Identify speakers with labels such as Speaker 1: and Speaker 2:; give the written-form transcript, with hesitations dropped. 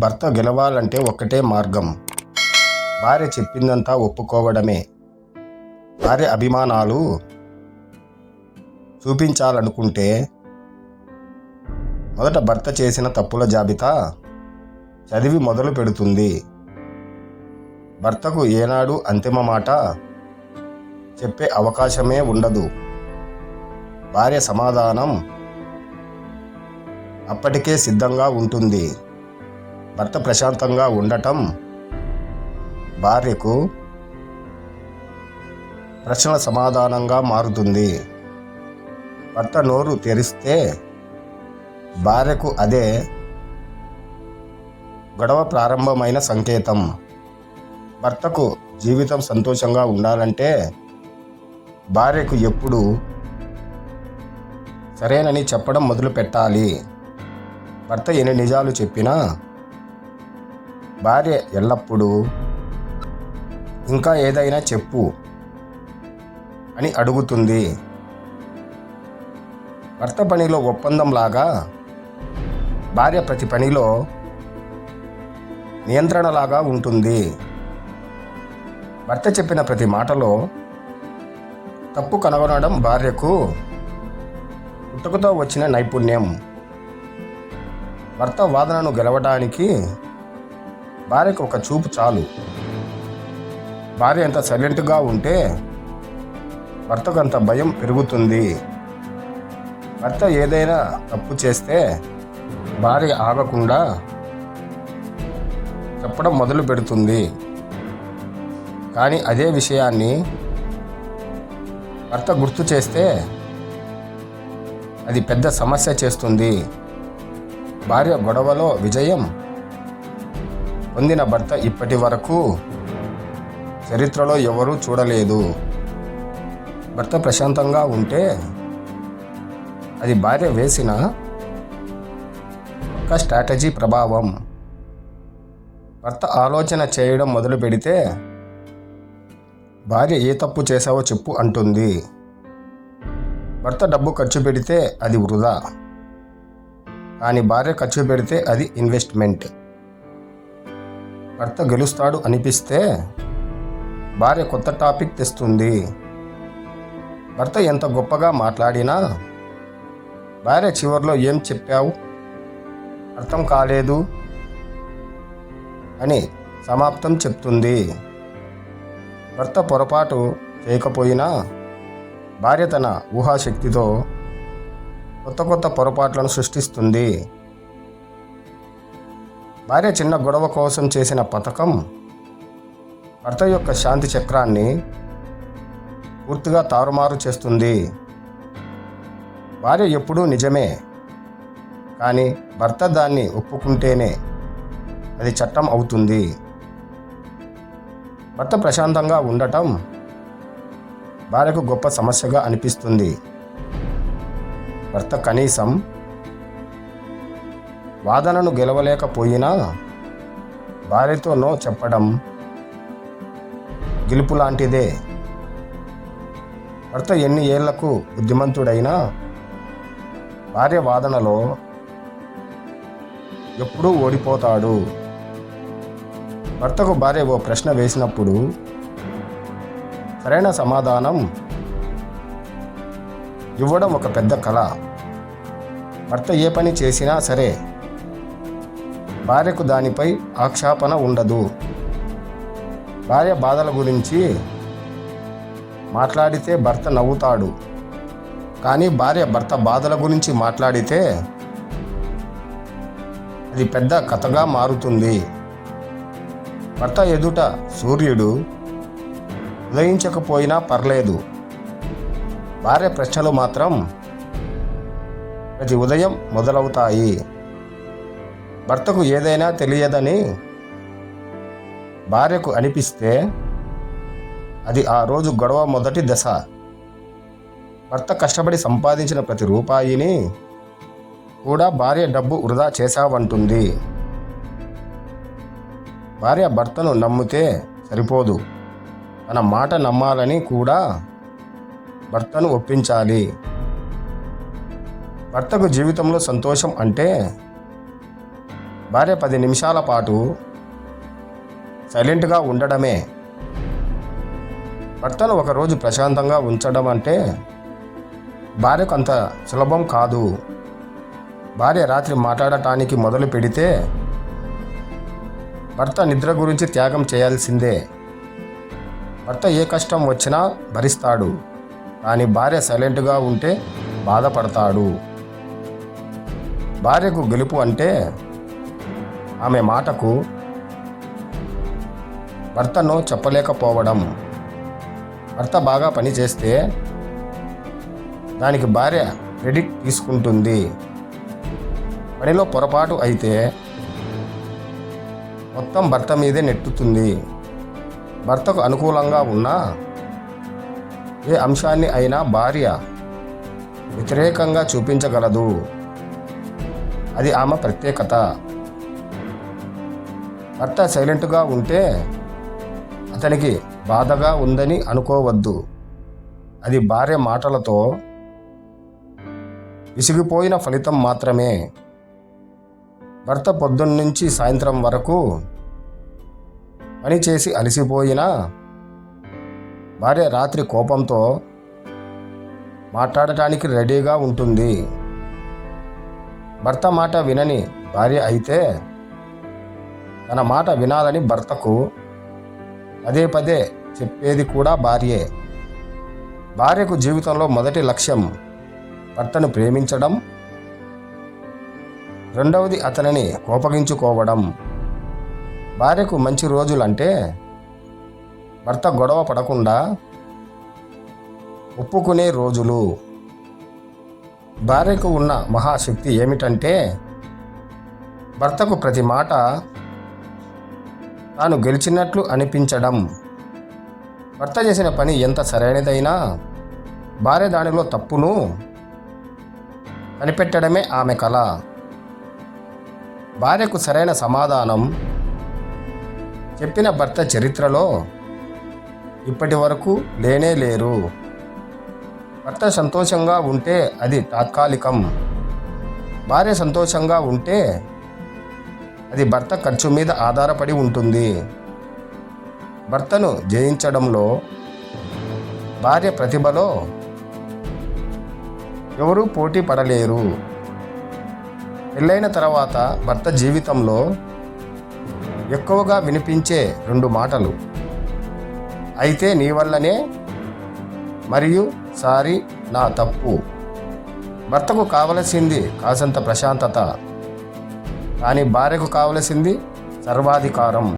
Speaker 1: భర్త గెలవాలంటే ఒక్కటే మార్గం. భార్య చెప్పిందంతా ఒప్పుకోవడమే. భార్య అభిమానాలు చూపించాలనుకుంటే మొదట భర్త చేసిన తప్పుల జాబితా చదివి మొదలు పెడుతుంది. భర్తకు ఏనాడు అంతిమ మాట చెప్పే అవకాశమే ఉండదు. భార్య సమాధానం అప్పటికే సిద్ధంగా ఉంటుంది. భర్త ప్రశాంతంగా ఉండటం భార్యకు ప్రశ్నల సమాధానంగా మారుతుంది. భర్త నోరు తెరిస్తే భార్యకు అదే గొడవ ప్రారంభమైన సంకేతం. భర్తకు జీవితం సంతోషంగా ఉండాలంటే భార్యకు ఎప్పుడు సరేనని చెప్పడం మొదలు పెట్టాలి. భర్త ఎన్ని నిజాలు చెప్పినా భార్య ఎల్లప్పుడూ ఇంకా ఏదైనా చెప్పు అని అడుగుతుంది. భర్త పనిలో ఒప్పందంలాగా భార్య ప్రతి పనిలో నియంత్రణలాగా ఉంటుంది. భర్త చెప్పిన ప్రతి మాటలో తప్పు కనుగొనడం భార్యకు పుట్టుకతో వచ్చిన నైపుణ్యం. భర్త వాదనను గెలవడానికి భార్యకు ఒక చూపు చాలు. భార్య ఎంత సైలెంట్గా ఉంటే భర్తకు అంత భయం పెరుగుతుంది. భర్త ఏదైనా తప్పు చేస్తే భార్య ఆగకుండా చెప్పడం మొదలు పెడుతుంది. కానీ అదే విషయాన్ని భర్త గుర్తు చేస్తే అది పెద్ద సమస్య చేస్తుంది. భార్య గొడవలో విజయం పొందిన భర్త ఇప్పటి వరకు చరిత్రలో ఎవరూ చూడలేదు. భర్త ప్రశాంతంగా ఉంటే అది భార్య వేసిన ఒక స్ట్రాటజీ ప్రభావం. భర్త ఆలోచన చేయడం మొదలు పెడితే భార్య ఏ తప్పు చేశావో చెప్పు అంటుంది. భర్త డబ్బు ఖర్చు పెడితే అది వృధా, కానీ భార్య ఖర్చు పెడితే అది ఇన్వెస్ట్మెంట్. భర్త గెలుస్తాడు అనిపిస్తే భార్య కొత్త టాపిక్ తెస్తుంది. భర్త ఎంత గొప్పగా మాట్లాడినా భార్య చివరిలో ఏం చెప్పావు, అర్థం కాలేదు అని సమాప్తం చెప్తుంది. భర్త పొరపాటు చేయకపోయినా భార్య తన ఊహాశక్తితో కొత్త కొత్త పొరపాట్లను సృష్టిస్తుంది. భార్య చిన్న గొడవ కోసం చేసిన పథకం భర్త యొక్క శాంతి చక్రాన్ని పూర్తిగా తారుమారు చేస్తుంది. భార్య ఎప్పుడూ నిజమే, కానీ భర్త దాన్ని ఒప్పుకుంటేనే అది చట్టం అవుతుంది. భర్త ప్రశాంతంగా ఉండటం భార్యకు గొప్ప సమస్యగా అనిపిస్తుంది. భర్త కనీసం వాదనను గెలవలేకపోయినా భార్యతో నో చెప్పడం గెలుపు లాంటిదే. భర్త ఎన్ని ఏళ్లకు బుద్ధిమంతుడైనా భార్య వాదనలో ఎప్పుడూ ఓడిపోతాడు. భర్తకు భార్య ఓ ప్రశ్న వేసినప్పుడు సరైన సమాధానం ఇవ్వడం ఒక పెద్ద కళ. భర్త ఏ పని చేసినా సరే భార్యకు దానిపై ఆక్షేపణ ఉండదు. భార్య బాధల గురించి మాట్లాడితే భర్త నవ్వుతాడు, కానీ భార్య భర్త బాధల గురించి మాట్లాడితే అది పెద్ద కథగా మారుతుంది. భర్త ఎదుట సూర్యుడు ఉదయించకపోయినా పర్లేదు, భార్య ప్రశ్నలు మాత్రం ప్రతి ఉదయం మొదలవుతాయి. భర్తకు ఏదైనా తెలియదని భార్యకు అనిపిస్తే అది ఆ రోజు గొడవ మొదటి దశ. భర్త కష్టపడి సంపాదించిన ప్రతి రూపాయిని కూడా భార్య డబ్బు వృధా చేశావంటుంది. భార్య భర్తను నమ్మితే సరిపోదు, తన మాట నమ్మాలని కూడా భర్తను ఒప్పించాలి. భర్తకు జీవితంలో సంతోషం అంటే భార్య 10 నిమిషాల పాటు సైలెంట్గా ఉండడమే భర్తను ఒకరోజు ప్రశాంతంగా ఉంచడం అంటే భార్యకు అంత సులభం కాదు. భార్య రాత్రి మాట్లాడటానికి మొదలు పెడితే భర్త నిద్ర గురించి త్యాగం చేయాల్సిందే. భర్త ఏ కష్టం వచ్చినా భరిస్తాడు, కానీ భార్య సైలెంట్గా ఉంటే బాధపడతాడు. భార్యకు గెలుపు అంటే ఆమె మాటకు భర్తను చెప్పలేకపోవడం. భర్త బాగా పనిచేస్తే దానికి భార్య క్రెడిట్ తీసుకుంటుంది. పనిలో పొరపాటు అయితే మొత్తం భర్త మీదే నెట్టుతుంది. భర్తకు అనుకూలంగా ఉన్న ఏ అంశాన్ని అయినా భార్య వ్యతిరేకంగా చూపించగలదు. అది ఆమె ప్రత్యేకత. భర్త సైలెంట్గా ఉంటే అతనికి బాధగా ఉందని అనుకోవద్దు. అది భార్య మాటలతో విసిగిపోయిన ఫలితం మాత్రమే. భర్త పొద్దున్నుంచి సాయంత్రం వరకు పనిచేసి అలసిపోయినా భార్య రాత్రి కోపంతో మాట్లాడటానికి రెడీగా ఉంటుంది. భర్త మాట వినని భార్య అయితే తన మాట వినాలని భర్తకు పదే పదే చెప్పేది కూడా భార్యే. భార్యకు జీవితంలో మొదటి లక్ష్యం భర్తను ప్రేమించడం, రెండవది అతనిని కోపగించుకోవడం. భార్యకు మంచి రోజులంటే భర్త గొడవ పడకుండా ఒప్పుకునే రోజులు. భార్యకు ఉన్న మహాశక్తి ఏమిటంటే భర్తకు ప్రతి మాట తాను గెలిచినట్లు అనిపించడం. భర్త చేసిన పని ఎంత సరైనదైనా భార్య దానిలో తప్పును కనిపెట్టడమే ఆమె కళ. భార్యకు సరైన సమాధానం చెప్పిన భర్త చరిత్రలో ఇప్పటి వరకు లేనే లేరు. భర్త సంతోషంగా ఉంటే అది తాత్కాలికం. భార్య సంతోషంగా ఉంటే అది భర్త ఖర్చు మీద ఆధారపడి ఉంటుంది. భర్తను జయించడంలో, భార్య ప్రతిభలో ఎవరూ పోటీ పడలేరు. పెళ్ళైన తర్వాత భర్త జీవితంలో ఎక్కువగా వినిపించే 2 మాటలు అయితే నీ వల్లనే మరియు సారీ నా తప్పు. భర్తకు కావలసింది కాసంత ప్రశాంతత, కానీ భార్యకు కావలసింది సర్వాధికారం.